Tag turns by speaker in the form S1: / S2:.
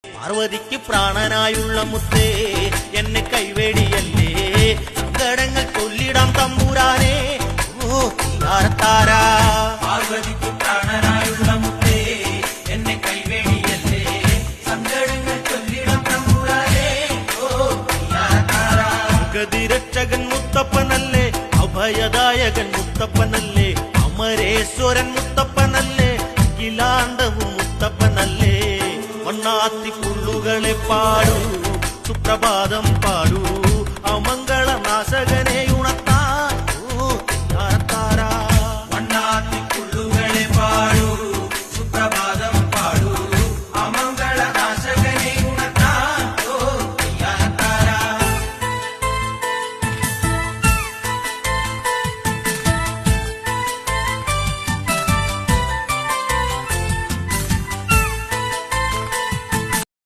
S1: പാർവതിക്ക് പ്രാണനായുള്ള മുത്തേ എന്നെ കൈവേടിയല്ലേ, സങ്കടങ്ങൾ ചൊല്ലിടാം തമ്പുരാനെ ഓ താരാ.
S2: പാർവതിക്ക് പ്രാണനായുള്ള മുത്തേ എന്നെ കൈവേടിയല്ലേ, സങ്കടങ്ങൾ ചൊല്ലിടാം തമ്പുരാനെ ഓ താരാ.
S1: ഗതിരക്ഷകൻ മുത്തപ്പനല്ലേ, അഭയദായകൻ മുത്തപ്പനല്ലേ, അമരേശ്വരൻ മുത്തപ്പനല്ലേ, അഖിലാണ്ടവും മുത്തപ്പനല്ലേ. വണ്ണാത്തി പുള്ളുകളെ പാടൂ, സുപ്രഭാതം പാടൂ, അമംഗളനാശകനെ ഉണർത്ത